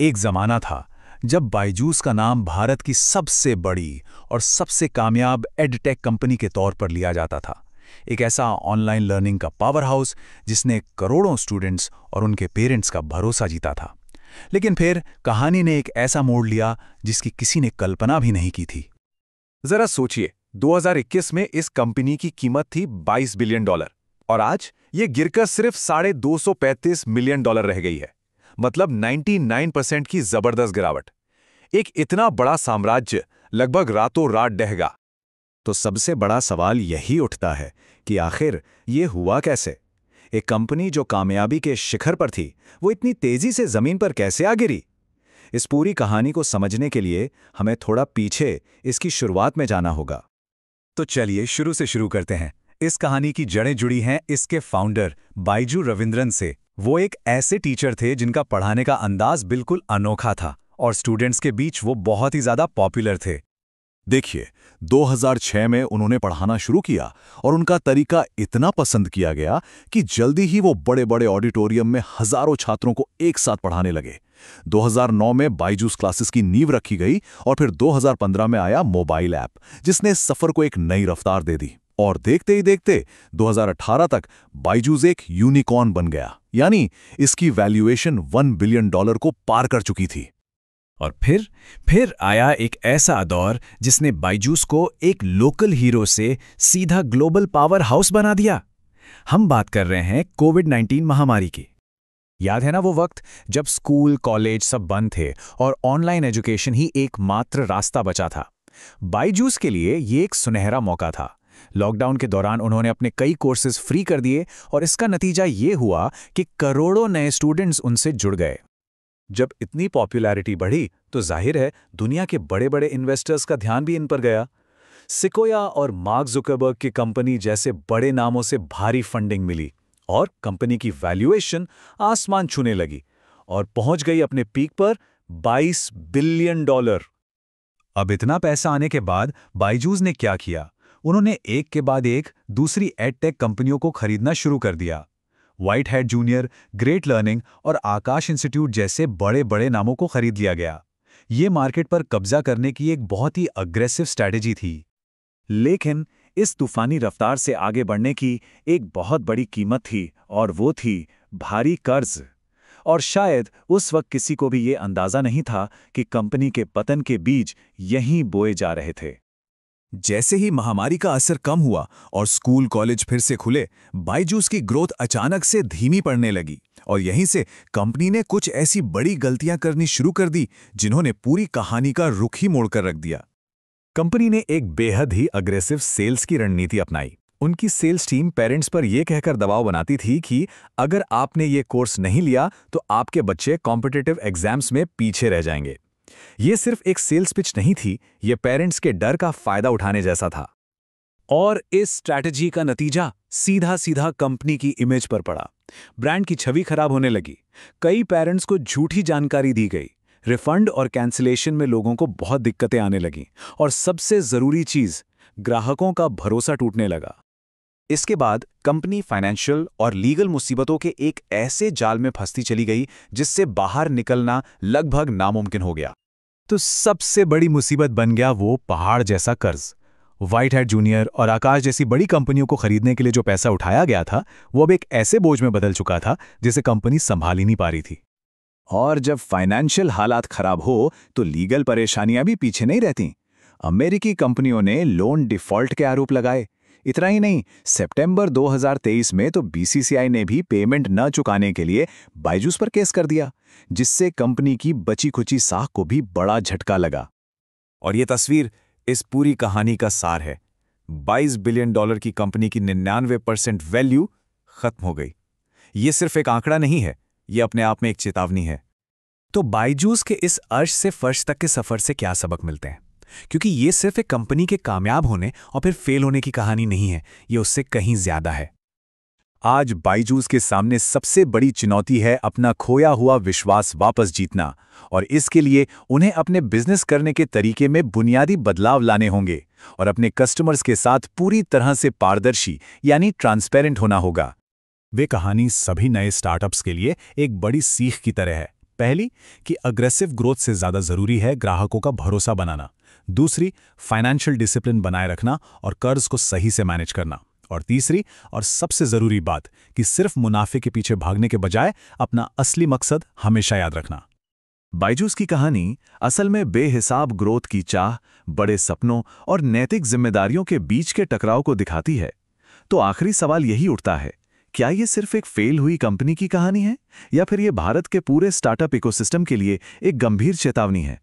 एक जमाना था जब बायजूस का नाम भारत की सबसे बड़ी और सबसे कामयाब एडटेक कंपनी के तौर पर लिया जाता था। एक ऐसा ऑनलाइन लर्निंग का पावर हाउस जिसने करोड़ों स्टूडेंट्स और उनके पेरेंट्स का भरोसा जीता था। लेकिन फिर कहानी ने एक ऐसा मोड़ लिया जिसकी किसी ने कल्पना भी नहीं की थी। जरा सोचिए, 2021 में इस कंपनी की कीमत थी $22 बिलियन और आज ये गिरकर सिर्फ $235 मिलियन रह गई है। मतलब 99% की जबरदस्त गिरावट। एक इतना बड़ा साम्राज्य लगभग रातों रात ढह। तो सबसे बड़ा सवाल यही उठता है कि आखिर ये हुआ कैसे? एक कंपनी जो कामयाबी के शिखर पर थी, वो इतनी तेजी से जमीन पर कैसे आ गिरी? इस पूरी कहानी को समझने के लिए हमें थोड़ा पीछे इसकी शुरुआत में जाना होगा। तो चलिए शुरू से शुरू करते हैं। इस कहानी की जड़ें जुड़ी हैं इसके फाउंडर बाइजू रविंद्रन से। वो एक ऐसे टीचर थे जिनका पढ़ाने का अंदाज बिल्कुल अनोखा था और स्टूडेंट्स के बीच वो बहुत ही ज्यादा पॉपुलर थे। देखिए, 2006 में उन्होंने पढ़ाना शुरू किया और उनका तरीका इतना पसंद किया गया कि जल्दी ही वो बड़े बड़े ऑडिटोरियम में हजारों छात्रों को एक साथ पढ़ाने लगे। 2009 में बायजूस क्लासेस की नींव रखी गई और फिर 2015 में आया मोबाइल ऐप, जिसने सफर को एक नई रफ्तार दे दी। और देखते ही देखते 2018 तक बायजूस एक यूनिकॉर्न बन गया, यानी इसकी वैल्यूएशन $1 बिलियन को पार कर चुकी थी। और फिर आया एक ऐसा दौर जिसने बायजूस को एक लोकल हीरो से सीधा ग्लोबल पावर हाउस बना दिया। हम बात कर रहे हैं कोविड-19 महामारी की। याद है ना वो वक्त जब स्कूल कॉलेज सब बंद थे और ऑनलाइन एजुकेशन ही एकमात्र रास्ता बचा था। बायजूस के लिए ये एक सुनहरा मौका था। लॉकडाउन के दौरान उन्होंने अपने कई कोर्सेज फ्री कर दिए और इसका नतीजा ये हुआ कि करोड़ों नए स्टूडेंट्स उनसे जुड़ गए। जब इतनी पॉपुलैरिटी बढ़ी तो जाहिर है दुनिया के बड़े बड़े इन्वेस्टर्स का ध्यान भी इन पर गया। सिकोया और मार्क जुकरबर्ग की कंपनी जैसे बड़े नामों से भारी फंडिंग मिली और कंपनी की वैल्यूएशन आसमान छूने लगी और पहुंच गई अपने पीक पर $22 बिलियन। अब इतना पैसा आने के बाद बायजूस ने क्या किया? उन्होंने एक के बाद एक दूसरी एडटेक कंपनियों को खरीदना शुरू कर दिया। White hat junior, great learning और आकाश इंस्टीट्यूट जैसे बड़े बड़े नामों को खरीद लिया गया। ये मार्केट पर कब्जा करने की एक बहुत ही अग्रेसिव स्ट्रैटेजी थी। लेकिन इस तूफानी रफ्तार से आगे बढ़ने की एक बहुत बड़ी कीमत थी और वो थी भारी कर्ज। और शायद उस वक्त किसी को भी ये अंदाजा नहीं था कि कंपनी के पतन के बीज यहीं बोए जा रहे थे। जैसे ही महामारी का असर कम हुआ और स्कूल कॉलेज फिर से खुले, बायजूस की ग्रोथ अचानक से धीमी पड़ने लगी और यहीं से कंपनी ने कुछ ऐसी बड़ी गलतियां करनी शुरू कर दी जिन्होंने पूरी कहानी का रुख ही मोड़कर रख दिया। कंपनी ने एक बेहद ही अग्रेसिव सेल्स की रणनीति अपनाई। उनकी सेल्स टीम पेरेंट्स पर यह कहकर दबाव बनाती थी कि अगर आपने ये कोर्स नहीं लिया तो आपके बच्चे कॉम्पिटिटिव एग्जाम्स में पीछे रह जाएंगे। ये सिर्फ एक सेल्स पिच नहीं थी, ये पेरेंट्स के डर का फायदा उठाने जैसा था। और इस स्ट्रैटेजी का नतीजा सीधा सीधा कंपनी की इमेज पर पड़ा। ब्रांड की छवि खराब होने लगी। कई पेरेंट्स को झूठी जानकारी दी गई। रिफंड और कैंसिलेशन में लोगों को बहुत दिक्कतें आने लगीं और सबसे जरूरी चीज, ग्राहकों का भरोसा टूटने लगा। इसके बाद कंपनी फाइनेंशियल और लीगल मुसीबतों के एक ऐसे जाल में फंसती चली गई जिससे बाहर निकलना लगभग नामुमकिन हो गया। तो सबसे बड़ी मुसीबत बन गया वो पहाड़ जैसा कर्ज। व्हाइट हैट जूनियर और आकाश जैसी बड़ी कंपनियों को खरीदने के लिए जो पैसा उठाया गया था, वो अब एक ऐसे बोझ में बदल चुका था जिसे कंपनी संभाल ही नहीं पा रही थी। और जब फाइनेंशियल हालात खराब हो तो लीगल परेशानियां भी पीछे नहीं रहती। अमेरिकी कंपनियों ने लोन डिफॉल्ट के आरोप लगाए। इतना ही नहीं, सितंबर 2023 में तो बीसीसीआई ने भी पेमेंट न चुकाने के लिए बायजूस पर केस कर दिया, जिससे कंपनी की बची खुची साख को भी बड़ा झटका लगा। और ये तस्वीर इस पूरी कहानी का सार है। $22 बिलियन की कंपनी की 99% वैल्यू खत्म हो गई। ये सिर्फ एक आंकड़ा नहीं है, ये अपने आप में एक चेतावनी है। तो बायजूस के इस अर्श से फर्श तक के सफर से क्या सबक मिलते हैं? क्योंकि ये सिर्फ एक कंपनी के कामयाब होने और फिर फेल होने की कहानी नहीं है, ये उससे कहीं ज्यादा है। आज बायजूस के सामने सबसे बड़ी चुनौती है अपना खोया हुआ विश्वास वापस जीतना, और इसके लिए उन्हें अपने बिजनेस करने के तरीके में बुनियादी बदलाव लाने होंगे और अपने कस्टमर्स के साथ पूरी तरह से पारदर्शी यानी ट्रांसपेरेंट होना होगा। वे कहानी सभी नए स्टार्टअप्स के लिए एक बड़ी सीख की तरह है। पहली कि अग्रेसिव ग्रोथ से ज़्यादा ज़रूरी है ग्राहकों का भरोसा बनाना। दूसरी, फाइनेंशियल डिसिप्लिन बनाए रखना और कर्ज को सही से मैनेज करना। और तीसरी और सबसे ज़रूरी बात कि सिर्फ मुनाफे के पीछे भागने के बजाय अपना असली मकसद हमेशा याद रखना। बायजूस की कहानी असल में बेहिसाब ग्रोथ की चाह, बड़े सपनों और नैतिक जिम्मेदारियों के बीच के टकराव को दिखाती है। तो आखिरी सवाल यही उठता है, क्या ये सिर्फ एक फेल हुई कंपनी की कहानी है या फिर ये भारत के पूरे स्टार्टअप इकोसिस्टम के लिए एक गंभीर चेतावनी है?